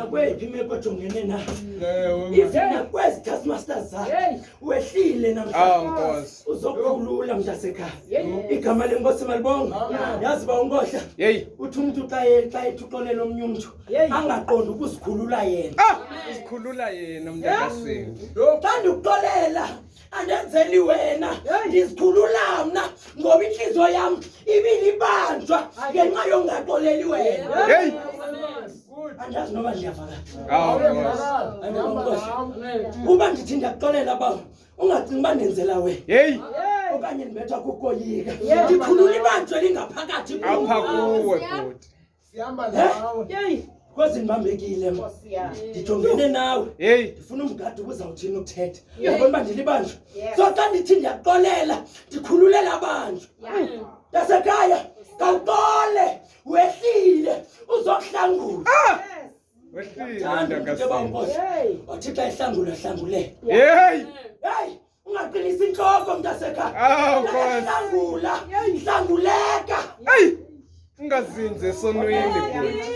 akwephi imeko ojongene nayo ifuna kwezi taskmasters zakho wehlile namhlanje uzokhulula mntasekhaya igama lenkosi malibonga yazi ba unkohla uthi umuntu xa ethuxolela omnye umuntu angaqondi ukuzikhulula yena Isikhulula yena mntakasini. xa ndikuxolela andenzeli wena ndizikhulula mna ngoba inhliziyo yami ibilibanjwa ngenxa yongaxoleli wena andazi noma ndiyavakala uba ndithi ndiyakuxolela baba ungacingi uba ndenzela wena okanye ndibethwa kukoyika ndikhulula ibanjwe lingaphakathi Apha kuwe bhuti. Sihamba nawe. Kozi ndibambekile ma ndijongene nawe ndifuna umgadi ubuzawuthini ukuthetha yabona uba ndilibanjwe so xa ndithi ndiyaxolela ndikhululela abanjwe ndasekhaya kawuxole wehlile uzokuhlangula Wehlile mntakasini. wathi xa ehlangula hlangule Hey! ungaqinisa inhloko mntasekhaya hlangula hlanguleka Ungazinze esonweni bhuti.